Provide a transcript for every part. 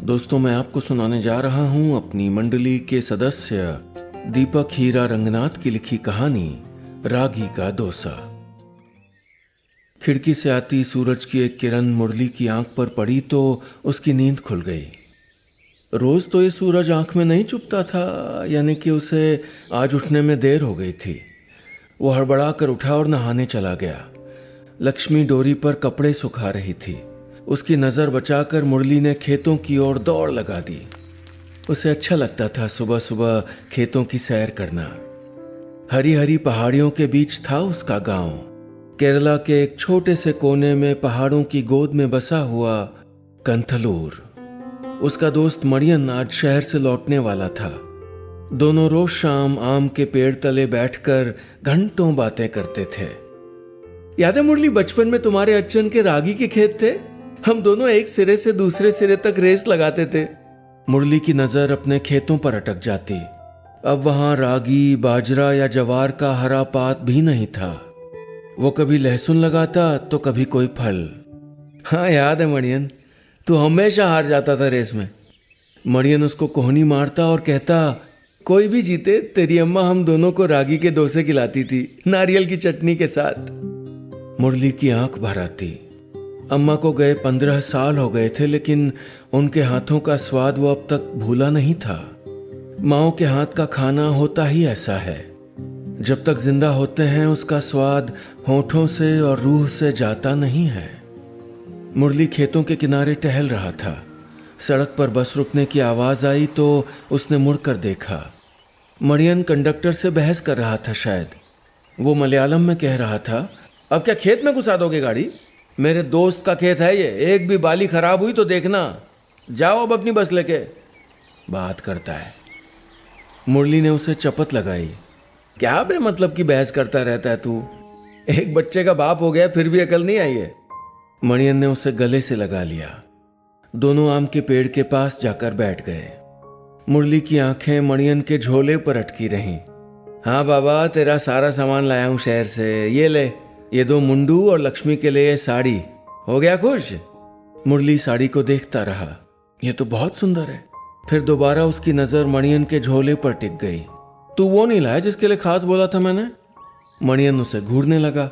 दोस्तों, मैं आपको सुनाने जा रहा हूं अपनी मंडली के सदस्य दीपक हीरा रंगनाथ की लिखी कहानी रागी का डोसा। खिड़की से आती सूरज की एक किरण मुरली की आंख पर पड़ी तो उसकी नींद खुल गई। रोज तो ये सूरज आंख में नहीं चुभता था, यानी कि उसे आज उठने में देर हो गई थी। वो हड़बड़ा कर उठा और नहाने चला गया। लक्ष्मी डोरी पर कपड़े सुखा रही थी। उसकी नजर बचाकर मुरली ने खेतों की ओर दौड़ लगा दी। उसे अच्छा लगता था सुबह सुबह खेतों की सैर करना। हरी हरी पहाड़ियों के बीच था उसका गांव। केरला के एक छोटे से कोने में पहाड़ों की गोद में बसा हुआ कंथलूर। उसका दोस्त मरियन आज शहर से लौटने वाला था। दोनों रोज शाम आम के पेड़ तले बैठकर घंटों बातें करते थे। याद है मुरली, बचपन में तुम्हारे अच्चन के रागी के खेत थे? हम दोनों एक सिरे से दूसरे सिरे तक रेस लगाते थे। मुरली की नजर अपने खेतों पर अटक जाती। अब वहां रागी, बाजरा या जवार का हरा पात भी नहीं था। वो कभी लहसुन लगाता तो कभी कोई फल। हाँ याद है मरियन, तू हमेशा हार जाता था रेस में। मरियन उसको कोहनी मारता और कहता, कोई भी जीते तेरी अम्मा हम दोनों को रागी के डोसे खिलाती थी, नारियल की चटनी के साथ। मुरली की आंख भर आती। अम्मा को गए 15 साल हो गए थे, लेकिन उनके हाथों का स्वाद वो अब तक भूला नहीं था। माओ के हाथ का खाना होता ही ऐसा है, जब तक जिंदा होते हैं उसका स्वाद होठों से और रूह से जाता नहीं है। मुरली खेतों के किनारे टहल रहा था। सड़क पर बस रुकने की आवाज आई तो उसने मुड़कर देखा। मरियन कंडक्टर से बहस कर रहा था शायद। वो मलयालम में कह रहा था, अब क्या खेत में घुसा दोगे गाड़ी? मेरे दोस्त का खेत है ये, एक भी बाली खराब हुई तो देखना। जाओ अब अपनी बस लेके। बात करता है। मुरली ने उसे चपत लगाई। क्या बे मतलब की बहस करता रहता है तू? एक बच्चे का बाप हो गया फिर भी अकल नहीं आई है। मरियन ने उसे गले से लगा लिया। दोनों आम के पेड़ के पास जाकर बैठ गए। मुरली की आंखें मरियन के झोले पर अटकी रहीं। हाँ बाबा, तेरा सारा सामान लाया हूं शहर से, ये ले, ये 2 मुंडू और लक्ष्मी के लिए साड़ी। हो गया खुश? मुरली साड़ी को देखता रहा। ये तो बहुत सुंदर है। फिर दोबारा उसकी नजर मरियन के झोले पर टिक गई। तू वो नहीं लाया जिसके लिए खास बोला था मैंने? मरियन उसे घूरने लगा।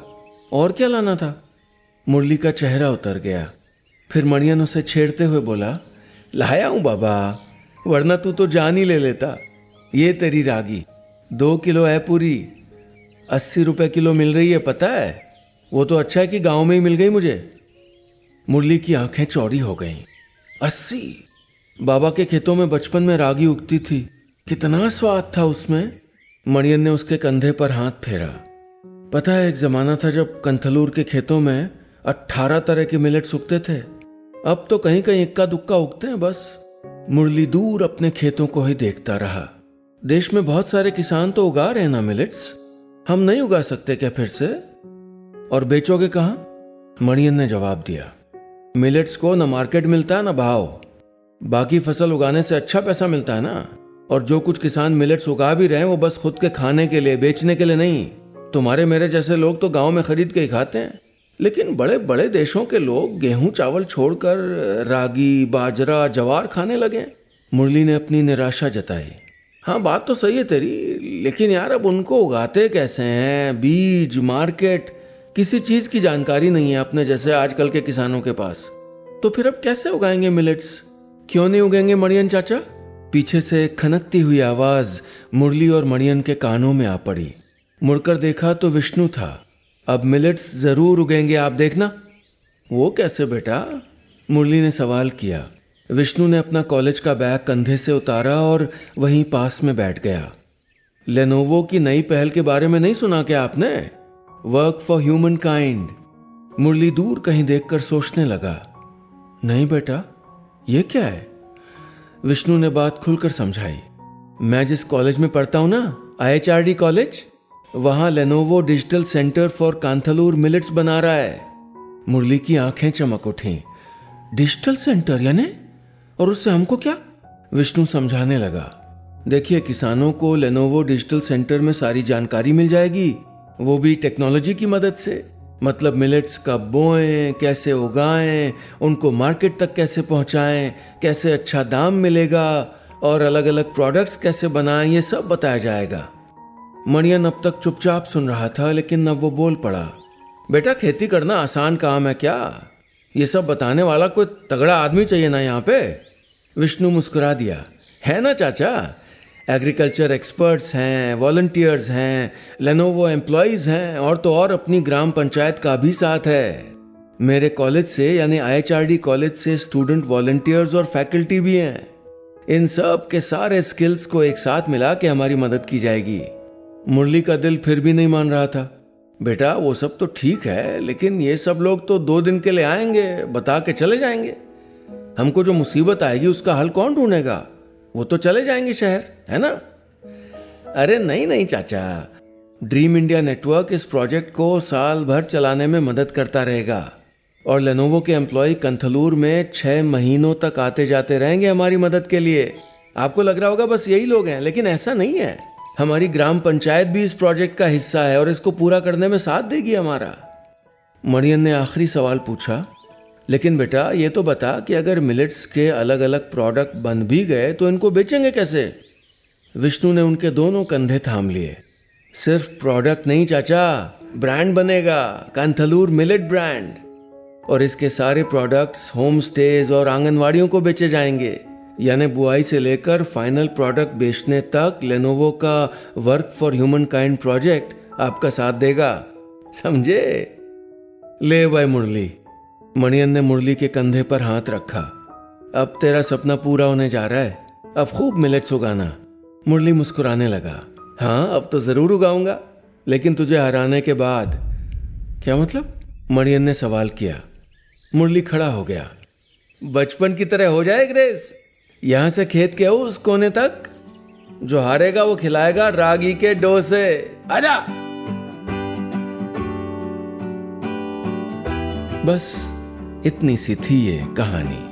और क्या लाना था? मुरली का चेहरा उतर गया। फिर मरियन उसे छेड़ते हुए बोला, लाया हूं बाबा, वरना तू तो जान ही ले लेता। ये तेरी रागी 2 किलो है पूरी, 80 रुपए किलो मिल रही है, पता है? वो तो अच्छा है कि गांव में ही मिल गई मुझे। मुरली की आंखें चौड़ी हो गईं। 80? बाबा के खेतों में बचपन में रागी उगती थी, कितना स्वाद था उसमें। मरियन ने उसके कंधे पर हाथ फेरा। पता है, एक जमाना था जब कंथलूर के खेतों में 18 तरह के मिलेट्स उगते थे। अब तो कहीं कहीं इक्का दुक्का उगते हैं बस। मुरली दूर अपने खेतों को ही देखता रहा। देश में बहुत सारे किसान तो उगा रहे हैं ना मिलेट्स, हम नहीं उगा सकते क्या फिर से? और बेचोगे कहां? मरियन ने जवाब दिया, मिलेट्स को न मार्केट मिलता है न भाव। बाकी फसल उगाने से अच्छा पैसा मिलता है ना। और जो कुछ किसान मिलेट्स उगा भी रहे हैं वो बस खुद के खाने के लिए, बेचने के लिए नहीं। तुम्हारे मेरे जैसे लोग तो गांव में खरीद के ही खाते हैं। लेकिन बड़े बड़े देशों के लोग गेहूं चावल छोड़कर रागी, बाजरा, जवार खाने लगे। मुरली ने अपनी निराशा जताई। हाँ बात तो सही है तेरी, लेकिन यार अब उनको उगाते कैसे हैं? बीज, मार्केट, किसी चीज की जानकारी नहीं है अपने जैसे आजकल के किसानों के पास। तो फिर अब कैसे उगाएंगे मिलेट्स? क्यों नहीं उगेंगे मरियन चाचा? पीछे से खनकती हुई आवाज मुरली और मरियन के कानों में आ पड़ी। मुड़कर देखा तो विष्णु था। अब मिलेट्स जरूर उगेंगे, आप देखना। वो कैसे बेटा? मुरली ने सवाल किया। विष्णु ने अपना कॉलेज का बैग कंधे से उतारा और वहीं पास में बैठ गया। लेनोवो की नई पहल के बारे में नहीं सुना क्या आपने? Work for humankind. मुरली दूर कहीं देखकर सोचने लगा। नहीं बेटा, ये क्या है? विष्णु ने बात खुलकर समझाई। मैं जिस कॉलेज में पढ़ता हूं ना, IHRD कॉलेज, वहां Lenovo digital centre for Kanthalloor millets बना रहा है। मुरली की आंखें चमक उठीं। डिजिटल सेंटर यानी? और उससे हमको क्या? विष्णु समझाने लगा। देखिए, किसानों को लेनोवो डिजिटल सेंटर में सारी जानकारी मिल जाएगी, वो भी टेक्नोलॉजी की मदद से। मतलब मिलेट्स कब बोएं, कैसे उगाएं, उनको मार्केट तक कैसे पहुंचाएं, कैसे अच्छा दाम मिलेगा और अलग अलग प्रोडक्ट्स कैसे बनाएं, ये सब बताया जाएगा। मणियन अब तक चुपचाप सुन रहा था, लेकिन अब वो बोल पड़ा। बेटा, खेती करना आसान काम है क्या? ये सब बताने वाला कोई तगड़ा आदमी चाहिए ना यहाँ पे। विष्णु मुस्कुरा दिया। है ना चाचा, एग्रीकल्चर एक्सपर्ट्स हैं, वॉलंटियर्स हैं, लेनोवो एम्प्लॉयज हैं, और तो और अपनी ग्राम पंचायत का भी साथ है। मेरे कॉलेज से यानी IHRD कॉलेज से स्टूडेंट वॉलंटियर्स और फैकल्टी भी हैं। इन सब के सारे स्किल्स को एक साथ मिला के हमारी मदद की जाएगी। मुरली का दिल फिर भी नहीं मान रहा था। बेटा, वो सब तो ठीक है, लेकिन ये सब लोग तो 2 दिन के लिए आएंगे, बता के चले जाएंगे। हमको जो मुसीबत आएगी उसका हल कौन ढूंढेगा? वो तो चले जाएंगे शहर, है ना? अरे नहीं नहीं चाचा, ड्रीम इंडिया नेटवर्क इस प्रोजेक्ट को साल भर चलाने में मदद करता रहेगा और लेनोवो के एम्प्लॉय कंथलूर में 6 महीनों तक आते जाते रहेंगे हमारी मदद के लिए। आपको लग रहा होगा बस यही लोग हैं, लेकिन ऐसा नहीं है। हमारी ग्राम पंचायत भी इस प्रोजेक्ट का हिस्सा है और इसको पूरा करने में साथ देगी हमारा। मणियन ने आखिरी सवाल पूछा, लेकिन बेटा ये तो बता कि अगर मिलेट्स के अलग अलग प्रोडक्ट बन भी गए तो इनको बेचेंगे कैसे? विष्णु ने उनके दोनों कंधे थाम लिए। सिर्फ प्रोडक्ट नहीं चाचा, ब्रांड बनेगा, कांथलूर मिलेट ब्रांड। और इसके सारे प्रोडक्ट्स होम स्टेज और आंगनवाड़ियों को बेचे जाएंगे। यानी बुआई से लेकर फाइनल प्रोडक्ट बेचने तक लेनोवो का work for human kind project आपका साथ देगा, समझे? ले भाई मुरली। मणियन ने मुरली के कंधे पर हाथ रखा। अब तेरा सपना पूरा होने जा रहा है, अब खूब मिलेट्स उगाना। मुरली मुस्कुराने लगा। हाँ, अब तो जरूर उगाऊंगा, लेकिन तुझे हराने के बाद। क्या मतलब? मणियन ने सवाल किया। मुरली खड़ा हो गया। बचपन की तरह हो जाए ग्रेस, यहां से खेत के उस कोने तक। जो हारेगा वो खिलाएगा रागी के डोसे। आजा। बस इतनी सी थी ये कहानी।